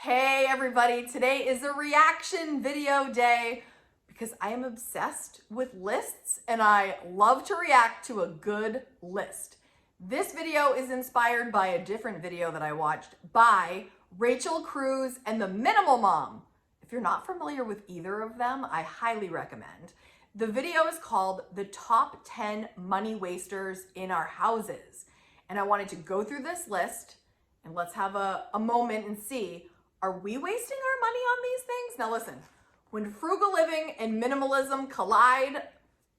Hey everybody, today is a reaction video day because I am obsessed with lists and I love to react to a good list. This video is inspired by a different video that I watched by Rachel Cruze and the Minimal Mom. If you're not familiar with either of them, I highly recommend. The video is called The Top 10 Money Wasters in Our Houses. And I wanted to go through this list and let's have a moment and see, are we wasting our money on these things? Now listen, when frugal living and minimalism collide,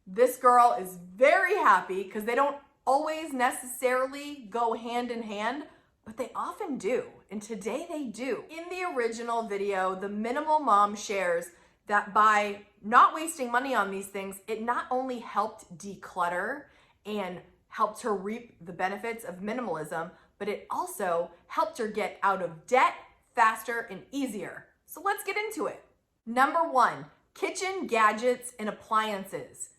this girl is very happy because they don't always necessarily go hand in hand, but they often do. And today they do. In the original video, the Minimal Mom shares that by not wasting money on these things, it not only helped declutter and helped her reap the benefits of minimalism, but it also helped her get out of debt faster and easier. So let's get into it. Number 1, kitchen gadgets and appliances.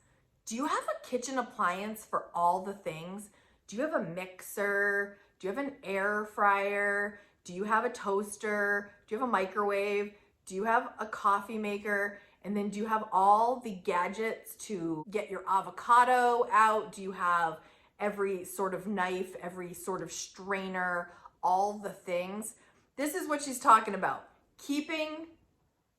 Do you have a kitchen appliance for all the things? Do you have a mixer? Do you have an air fryer? Do you have a toaster? Do you have a microwave? Do you have a coffee maker? And then do you have all the gadgets to get your avocado out? Do you have every sort of knife, every sort of strainer, all the things? This is what she's talking about. Keeping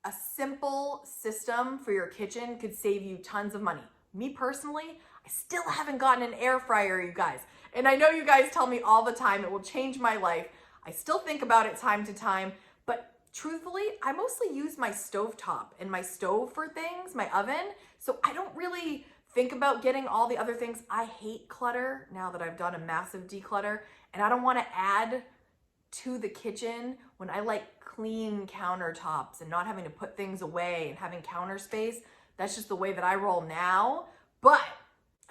a simple system for your kitchen could save you tons of money. Me personally, I still haven't gotten an air fryer, you guys. And I know you guys tell me all the time it will change my life. I still think about it time to time, but truthfully, I mostly use my stovetop and my stove for things, my oven. So I don't really think about getting all the other things. I hate clutter now that I've done a massive declutter, and I don't want to add to the kitchen when I like clean countertops and not having to put things away and having counter space. That's just the way that I roll now. But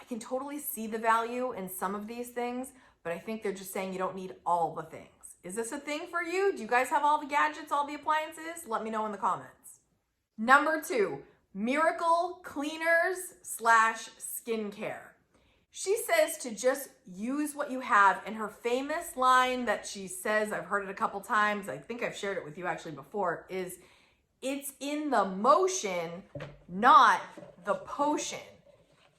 I can totally see the value in some of these things, but I think they're just saying you don't need all the things. Is this a thing for you? Do you guys have all the gadgets, all the appliances? Let me know in the comments. Number 2, miracle cleaners / skincare. She says to just use what you have, and her famous line that she says, I've heard it a couple times, I think I've shared it with you actually before, is it's in the motion, not the potion.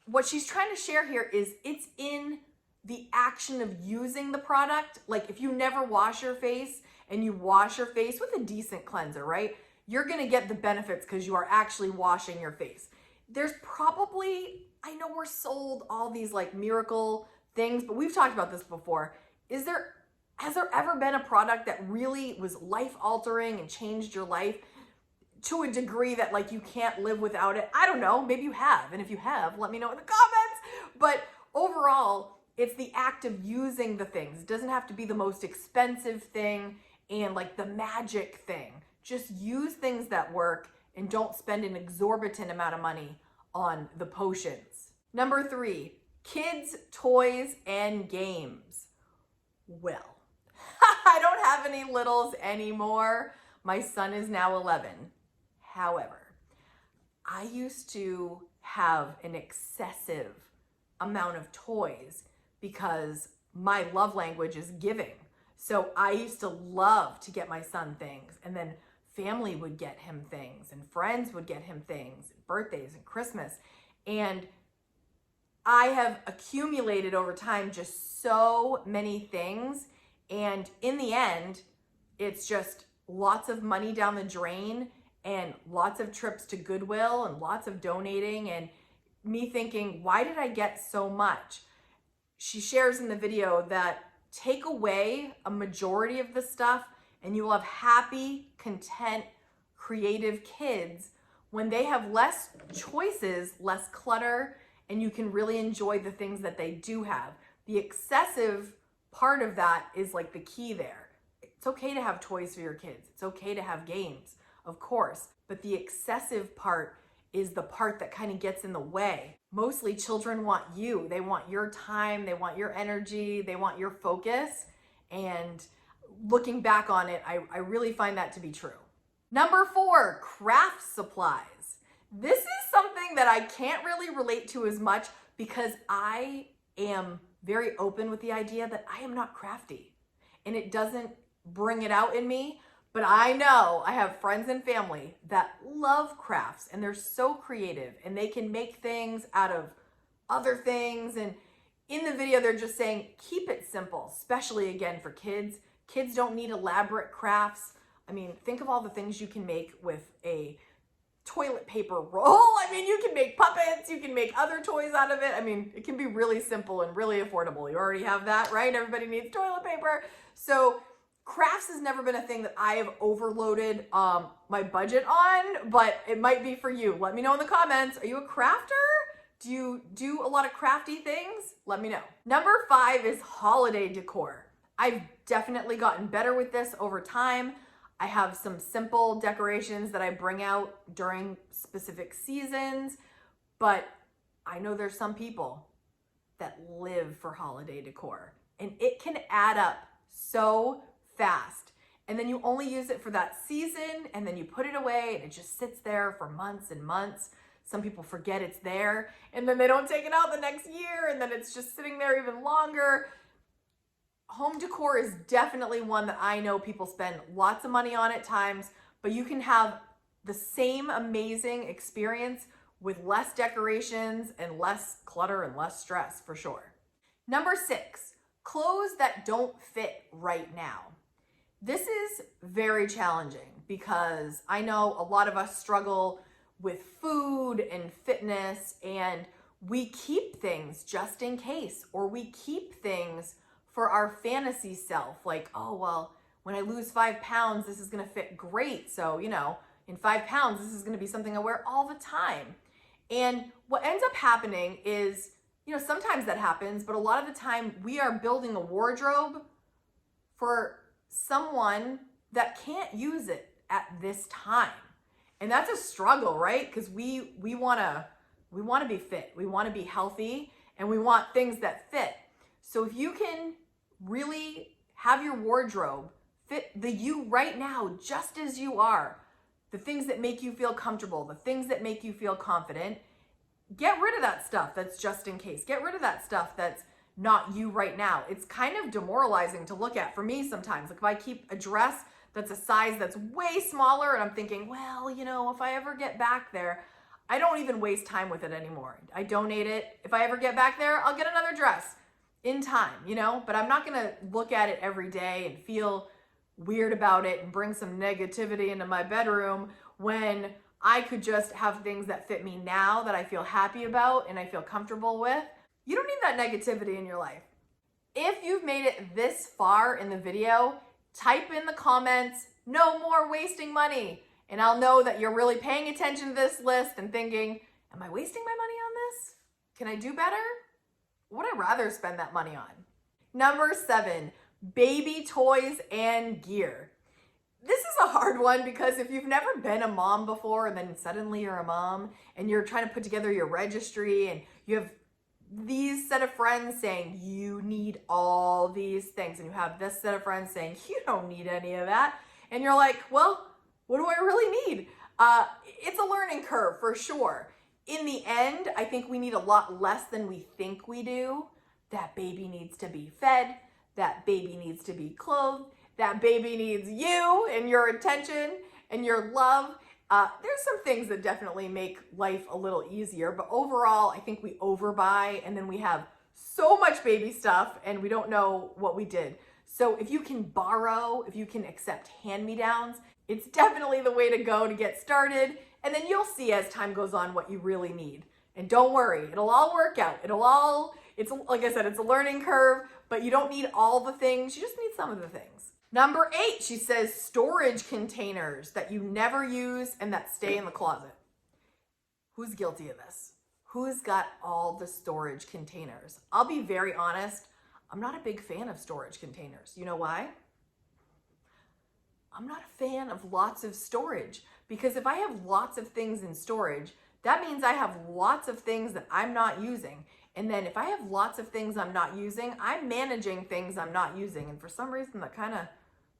What she's trying to share here is it's in the action of using the product. Like if you never wash your face and you wash your face with a decent cleanser, right? You're gonna get the benefits because you are actually washing your face. There's probably, I know we're sold all these like miracle things, but we've talked about this before. Has there ever been a product that really was life altering and changed your life to a degree that like you can't live without it? I don't know, maybe you have. And if you have, let me know in the comments. But overall, it's the act of using the things. It doesn't have to be the most expensive thing and like the magic thing. Just use things that work and don't spend an exorbitant amount of money on the potions. Number 3, kids, toys, and games. Well, I don't have any littles anymore. My son is now 11. However, I used to have an excessive amount of toys because my love language is giving. So I used to love to get my son things, and then family would get him things and friends would get him things, birthdays and Christmas. And I have accumulated over time just so many things. And in the end, it's just lots of money down the drain and lots of trips to Goodwill and lots of donating and me thinking, why did I get so much? She shares in the video that take away a majority of the stuff and you will have happy, content, creative kids when they have less choices, less clutter, and you can really enjoy the things that they do have. The excessive part of that is like the key there. It's okay to have toys for your kids. It's okay to have games, of course, but the excessive part is the part that kind of gets in the way. Mostly children want you. They want your time. They want your energy. They want your focus. And looking back on it, I really find that to be true. Number 4, craft supplies. This is something that I can't really relate to as much because I am very open with the idea that I am not crafty and it doesn't bring it out in me. But I know I have friends and family that love crafts and they're so creative and they can make things out of other things. And in the video, they're just saying, keep it simple, especially again for kids. Kids don't need elaborate crafts. I mean, think of all the things you can make with a toilet paper roll. I mean, you can make puppets, you can make other toys out of it. I mean, it can be really simple and really affordable. You already have that, right? Everybody needs toilet paper. So crafts has never been a thing that I have overloaded my budget on, but it might be for you. Let me know in the comments. Are you a crafter? Do you do a lot of crafty things? Let me know. Number 5 is holiday decor. I've definitely gotten better with this over time. I have some simple decorations that I bring out during specific seasons, but I know there's some people that live for holiday decor and it can add up so fast. And then you only use it for that season and then you put it away and it just sits there for months and months. Some people forget it's there and then they don't take it out the next year and then it's just sitting there even longer. Home decor is definitely one that I know people spend lots of money on at times, but you can have the same amazing experience with less decorations and less clutter and less stress for sure. Number 6, clothes that don't fit right now. This is very challenging because I know a lot of us struggle with food and fitness and we keep things just in case, or we keep things for our fantasy self, like, oh, well, when I lose 5 pounds, this is gonna fit great. So, you know, in 5 pounds, this is gonna be something I wear all the time. And what ends up happening is, you know, sometimes that happens, but a lot of the time we are building a wardrobe for someone that can't use it at this time. And that's a struggle, right? Because we wanna be fit, we wanna be healthy, and we want things that fit. So if you can really have your wardrobe fit the you right now, just as you are, the things that make you feel comfortable, the things that make you feel confident, get rid of that stuff that's just in case. Get rid of that stuff that's not you right now. It's kind of demoralizing to look at for me sometimes. Like if I keep a dress that's a size that's way smaller and I'm thinking, well, you know, if I ever get back there, I don't even waste time with it anymore. I donate it. If I ever get back there, I'll get another dress in time, you know, but I'm not gonna look at it every day and feel weird about it and bring some negativity into my bedroom when I could just have things that fit me now that I feel happy about and I feel comfortable with. You don't need that negativity in your life. If you've made it this far in the video, type in the comments, no more wasting money. And I'll know that you're really paying attention to this list and thinking, am I wasting my money on this? Can I do better? What would I rather spend that money on? Number 7, baby toys and gear. This is a hard one because if you've never been a mom before and then suddenly you're a mom and you're trying to put together your registry and you have these set of friends saying you need all these things and you have this set of friends saying you don't need any of that and you're like, well, what do I really need? It's a learning curve for sure. In the end, I think we need a lot less than we think we do. That baby needs to be fed. That baby needs to be clothed. That baby needs you and your attention and your love. There's some things that definitely make life a little easier, but overall, I think we overbuy and then we have so much baby stuff and we don't know what we did. So if you can borrow, if you can accept hand-me-downs, it's definitely the way to go to get started. And then you'll see as time goes on what you really need. And don't worry, it'll all work out. It's like I said, it's a learning curve, but you don't need all the things. You just need some of the things. Number 8, she says storage containers that you never use and that stay in the closet. Who's guilty of this? Who's got all the storage containers? I'll be very honest, I'm not a big fan of storage containers. You know why? I'm not a fan of lots of storage because if I have lots of things in storage, that means I have lots of things that I'm not using. And then if I have lots of things I'm not using, I'm managing things I'm not using. And for some reason that kind of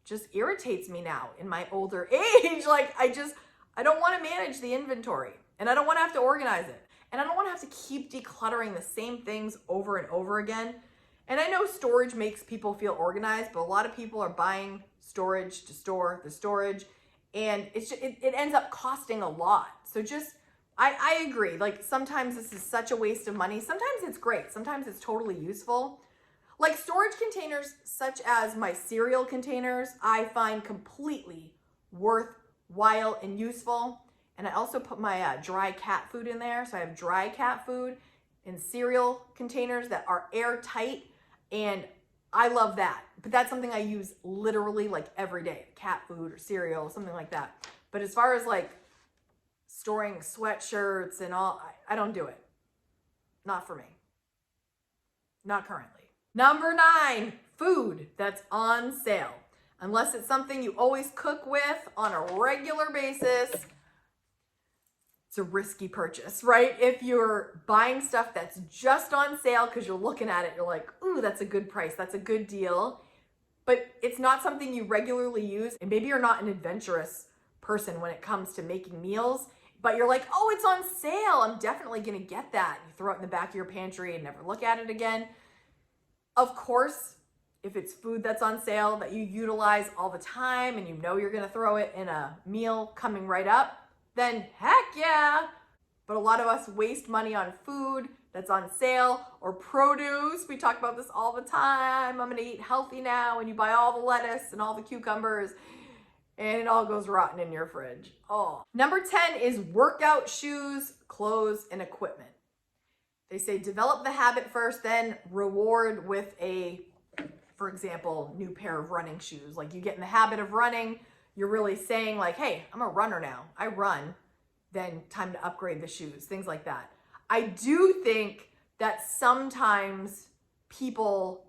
just irritates me now in my older age. Like I don't want to manage the inventory and I don't want to have to organize it. And I don't want to have to keep decluttering the same things over and over again. And I know storage makes people feel organized, but a lot of people are buying storage to store the storage. And it ends up costing a lot. So just, I agree. Like sometimes this is such a waste of money. Sometimes it's great. Sometimes it's totally useful. Like storage containers, such as my cereal containers, I find completely worthwhile and useful. And I also put my dry cat food in there. So I have dry cat food in cereal containers that are airtight, and I love that. But that's something I use literally like every day, cat food or cereal, something like that. But as far as like storing sweatshirts and all, I don't do it. Not for me. Not currently. Number 9, food that's on sale. Unless it's something you always cook with on a regular basis, it's a risky purchase, right? If you're buying stuff that's just on sale because you're looking at it, you're like, ooh, that's a good price, that's a good deal, but it's not something you regularly use, and maybe you're not an adventurous person when it comes to making meals, but you're like, oh, it's on sale, I'm definitely gonna get that. You throw it in the back of your pantry and never look at it again. Of course, if it's food that's on sale that you utilize all the time and you know you're gonna throw it in a meal coming right up, then heck yeah. But a lot of us waste money on food that's on sale or produce. We talk about this all the time. I'm gonna eat healthy now, and you buy all the lettuce and all the cucumbers and it all goes rotten in your fridge. Oh. Number 10 is workout shoes, clothes, and equipment. They say develop the habit first, then reward with a, for example, new pair of running shoes. Like you get in the habit of running, you're really saying like, hey, I'm a runner now. I run, then time to upgrade the shoes, things like that. I do think that sometimes people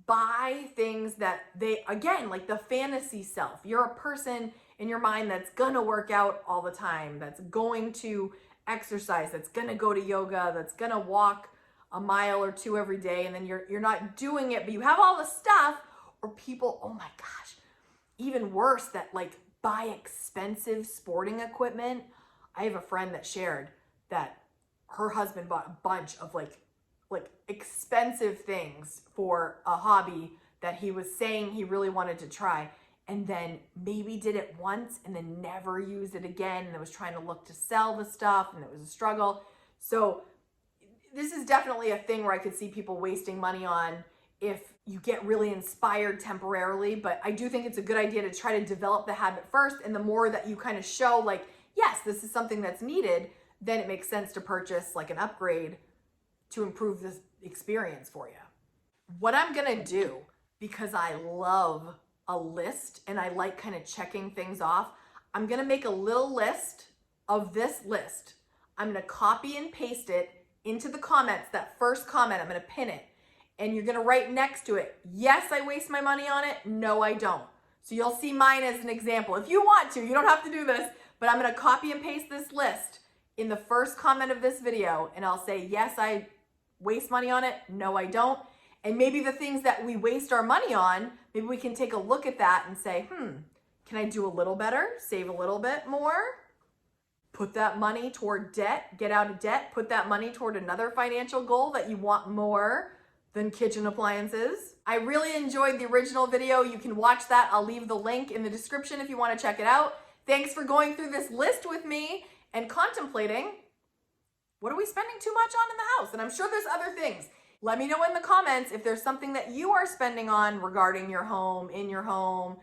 buy things that they, again, like the fantasy self. You're a person in your mind that's gonna work out all the time, that's going to exercise, that's gonna go to yoga, that's gonna walk a mile or 2 every day, and then you're not doing it, but you have all the stuff. Or people, oh my gosh, even worse, that like buy expensive sporting equipment. I have a friend that shared that her husband bought a bunch of like expensive things for a hobby that he was saying he really wanted to try, and then maybe did it once and then never used it again, and it was trying to look to sell the stuff, and it was a struggle. So this is definitely a thing where I could see people wasting money on if you get really inspired temporarily. But I do think it's a good idea to try to develop the habit first, and the more that you kind of show like, yes, this is something that's needed, then it makes sense to purchase like an upgrade to improve this experience for you. What I'm gonna do, because I love a list and I like kind of checking things off, I'm gonna make a little list of this list. I'm gonna copy and paste it into the comments, that first comment, I'm gonna pin it. And you're gonna write next to it, yes, I waste my money on it, no, I don't. So you'll see mine as an example. If you want to, you don't have to do this, but I'm gonna copy and paste this list in the first comment of this video, and I'll say, yes, I waste money on it, no, I don't. And maybe the things that we waste our money on, maybe we can take a look at that and say, can I do a little better, save a little bit more? Put that money toward debt, get out of debt, put that money toward another financial goal that you want more than kitchen appliances. I really enjoyed the original video. You can watch that. I'll leave the link in the description if you want to check it out. Thanks for going through this list with me and contemplating, what are we spending too much on in the house? And I'm sure there's other things. Let me know in the comments if there's something that you are spending on regarding your home, in your home,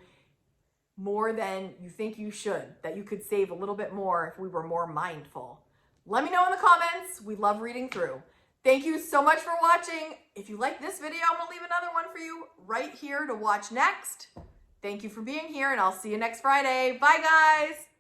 more than you think you should, that you could save a little bit more if we were more mindful. Let me know in the comments. We love reading through. Thank you so much for watching. If you like this video, I'm gonna leave another one for you right here to watch next. Thank you for being here, and I'll see you next Friday. Bye, guys.